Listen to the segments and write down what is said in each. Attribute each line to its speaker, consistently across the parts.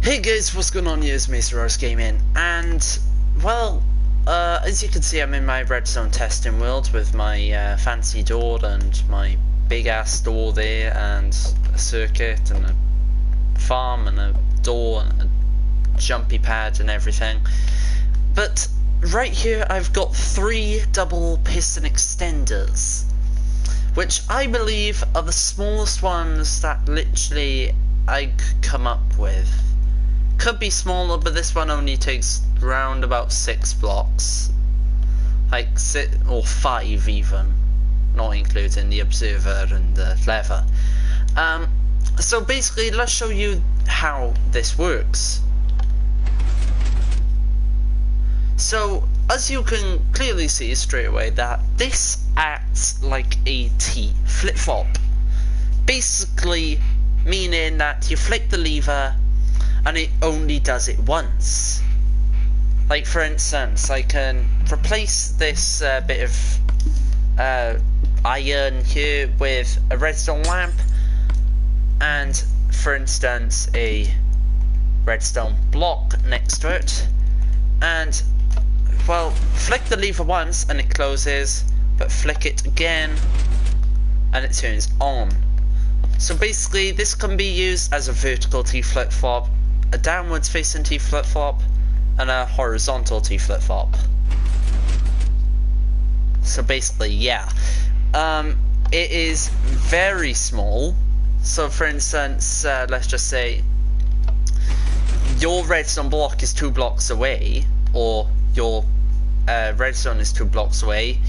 Speaker 1: Hey guys, what's going on? Here's Mr. Gaming, and well, as you can see, I'm in my redstone testing world with my fancy door and my big ass door there, and a circuit and a farm and a door and a jumpy pad and everything. But right here, I've got 3 double piston extenders, which I believe are the smallest ones that literally I could come up with. Could be smaller, but this one only takes around about 6 blocks, like 6 or 5 even, not including the observer and the lever. So basically, let's show you how this works. So as you can clearly see straight away, that this acts like a T flip-flop, basically meaning that you flick the lever and it only does it once. Like for instance, I can replace this bit of iron here with a redstone lamp and, for instance, a redstone block next to it, and well, flick the lever once and it closes, but flick it again and it turns on. So basically this can be used as a vertical T flip-flop, a downwards facing T flip-flop, and a horizontal T flip-flop. So basically, yeah, it is very small. So for instance, let's just say your redstone block is 2 blocks away, or your redstone is 2 blocks away.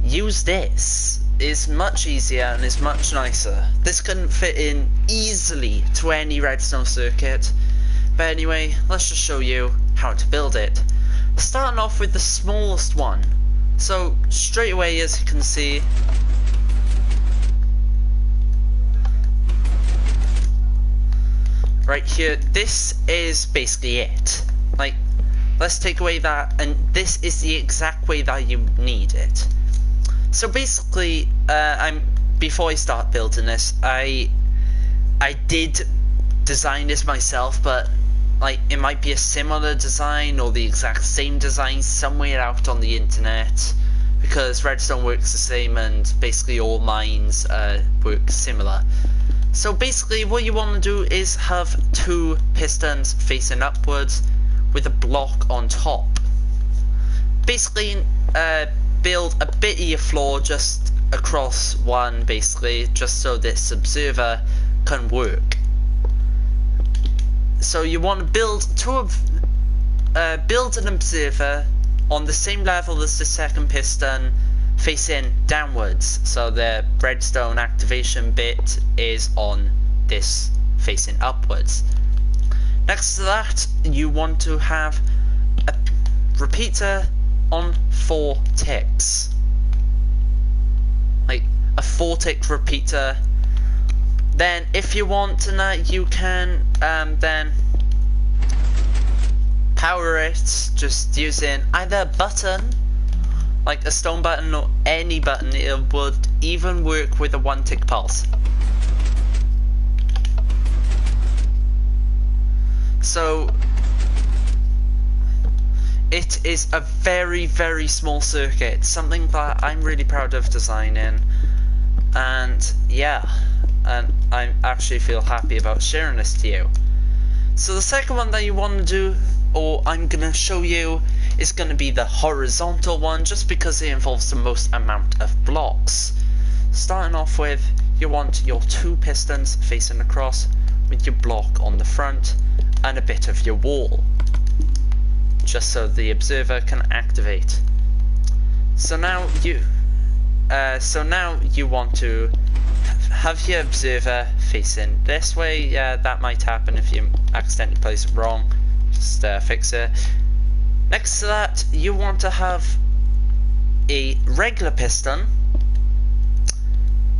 Speaker 1: Use this. It's much easier and it's much nicer. This can fit in easily to any redstone circuit. But anyway, let's just show you how to build it. Starting off with the smallest one. So straight away, as you can see, right here, this is basically it. Like, let's take away that, and this is the exact way that you need it. So basically, before I start building this, I did design this myself, but like it might be a similar design or the exact same design somewhere out on the internet, because redstone works the same and basically all mines work similar. So basically what you want to do is have 2 pistons facing upwards with a block on top. Basically build a bit of your floor just across one, basically, just so this observer can work. So you want to build build an observer on the same level as the second piston, facing downwards. So the redstone activation bit is on this facing upwards. Next to that, you want to have a repeater on 4 ticks, like a 4-tick repeater. Then if you want to, you can then power it just using either a button, like a stone button, or any button. It would even work with a 1-tick pulse. So it is a very, very small circuit, something that I'm really proud of designing, and yeah, and I actually feel happy about sharing this to you. So the second one that you want to do, or I'm going to show you, is going to be the horizontal one, just because it involves the most amount of blocks. Starting off with, you want your 2 pistons facing across with your block on the front and a bit of your wall, just so the observer can activate. So now you want to have your observer facing this way. Yeah, that might happen if you accidentally place it wrong. Just fix it. Next to that, you want to have a regular piston.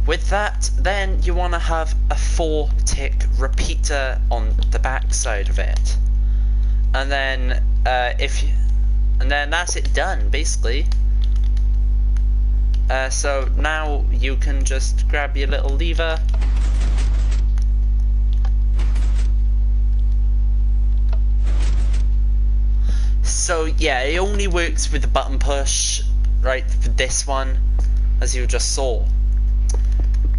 Speaker 1: With that, then you want to have a 4-tick repeater on the back side of it, and then that's it done, basically. So now you can just grab your little lever So yeah, it only works with the button push, right, for this one, as you just saw.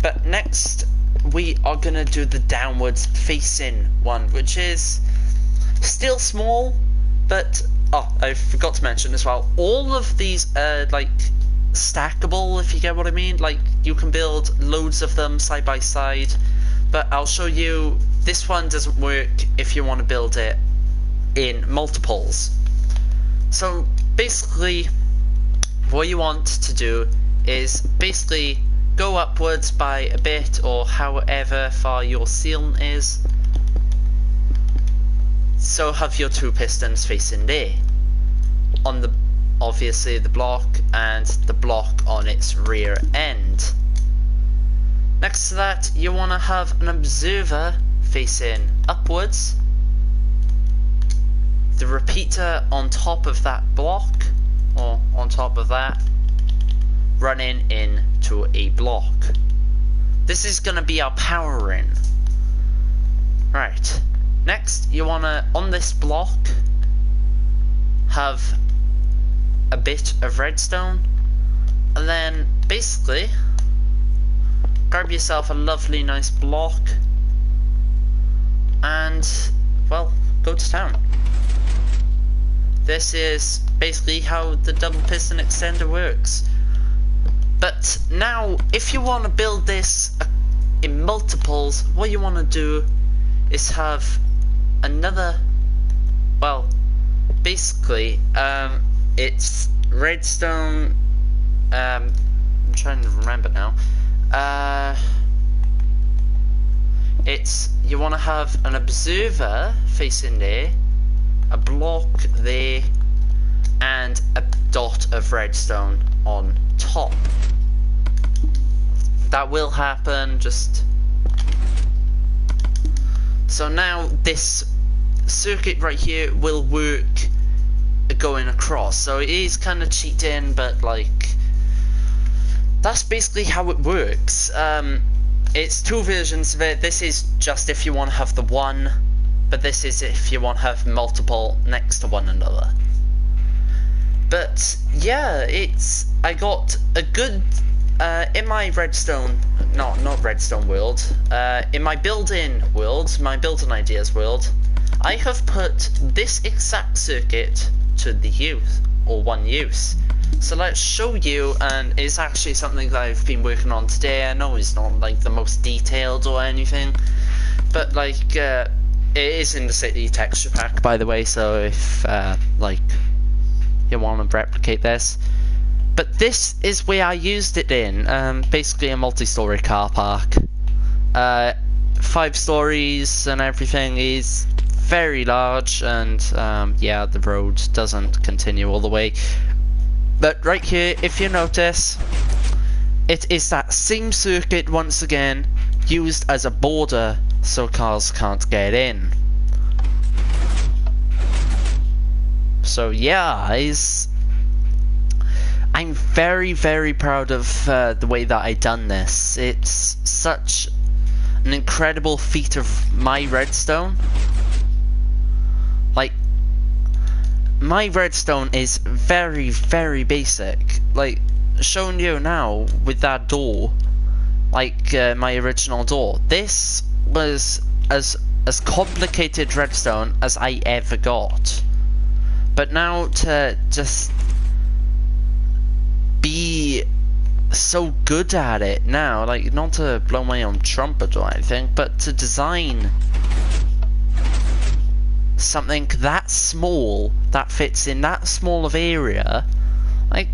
Speaker 1: But next, we are gonna do the downwards facing one, which is still small, but oh, I forgot to mention as well, all of these are like stackable, if you get what I mean. Like, you can build loads of them side by side, but I'll show you this one doesn't work if you want to build it in multiples. So basically what you want to do is basically go upwards by a bit, or however far your ceiling is. So have your two pistons facing there on the obviously the block, and the block on its rear end. Next to that, you want to have an observer facing upwards, the repeater on top of that block, or on top of that, running into a block. This is going to be our powering. Right, next you want to, on this block, have a bit of redstone, and then basically grab yourself a lovely nice block and, well, go to town. This is basically how the double piston extender works. But now, if you want to build this in multiples, what you want to do is have another, well, basically, it's redstone, I'm trying to remember now, it's, you want to have an observer facing there, a block there, and a dot of redstone on top. That will happen, just... So now this circuit right here will work going across, so it is kind of cheating, but like, that's basically how it works. It's two versions of it. This is just if you want to have the one, but this is if you want to have multiple next to one another. But yeah, it's, I got a good, in my redstone, not redstone world, in my building world, my building ideas world, I have put this exact circuit to the use, or one use. So let's show you, and it's actually something that I've been working on today. I know it's not like the most detailed or anything, but like, it is in the city texture pack, by the way, so if like you want to replicate this. But this is where I used it in, basically a multi-story car park. 5 stories and everything, is very large, and yeah, the road doesn't continue all the way. But right here, if you notice, it is that same circuit once again, used as a border so cars can't get in. So yeah, I'm very, very proud of the way that I done this. It's such an incredible feat of my redstone. Like, my redstone is very, very basic. Like, showing you now with that door, like my original door. This was as complicated redstone as I ever got. But now to just be so good at it now, like, not to blow my own trumpet or anything, but to design something that small, that fits in that small of area, like,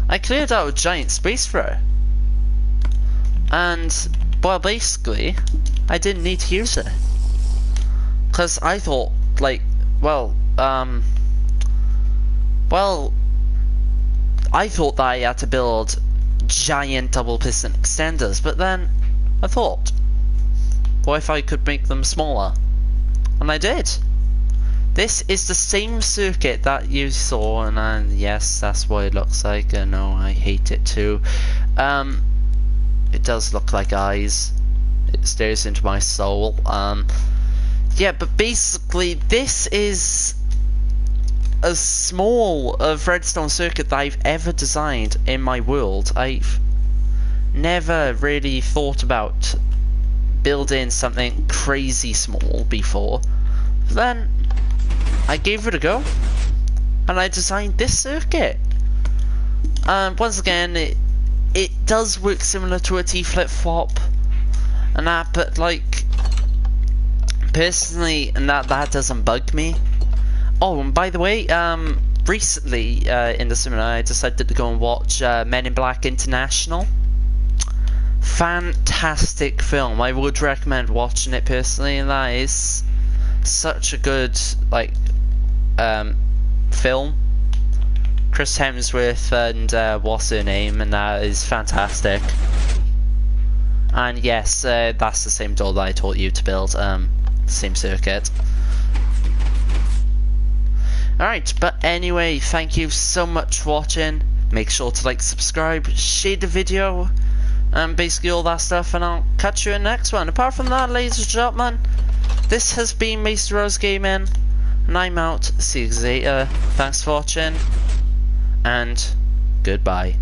Speaker 1: I cleared out a giant space for it. And, well, basically, I didn't need to use it. Because I thought, like, well, I thought that I had to build giant double piston extenders, but then I thought, what if I could make them smaller? And I did. This is the same circuit that you saw, and yes, that's what it looks like. I know, I hate it too. It does look like eyes. It stares into my soul. Yeah, but basically, this is as small of redstone circuit that I've ever designed in my world. I've never really thought about building something crazy small before. Then I gave it a go and I designed this circuit. Once again, it does work similar to a T flip-flop and that, but like personally, and that doesn't bug me. Oh, and by the way, recently in the summer I decided to go and watch Men in Black International. Fantastic film. I would recommend watching it personally, and that is such a good film. Chris Hemsworth and what's her name, and that is fantastic. And yes, that's the same door that I taught you to build, same circuit. Alright, but anyway, thank you so much for watching. Make sure to like, subscribe, share the video, and basically all that stuff, and I'll catch you in the next one. Apart from that, ladies and gentlemen, this has been Mr. Rose Gaming, and I'm out. See you later. Thanks for watching, and goodbye.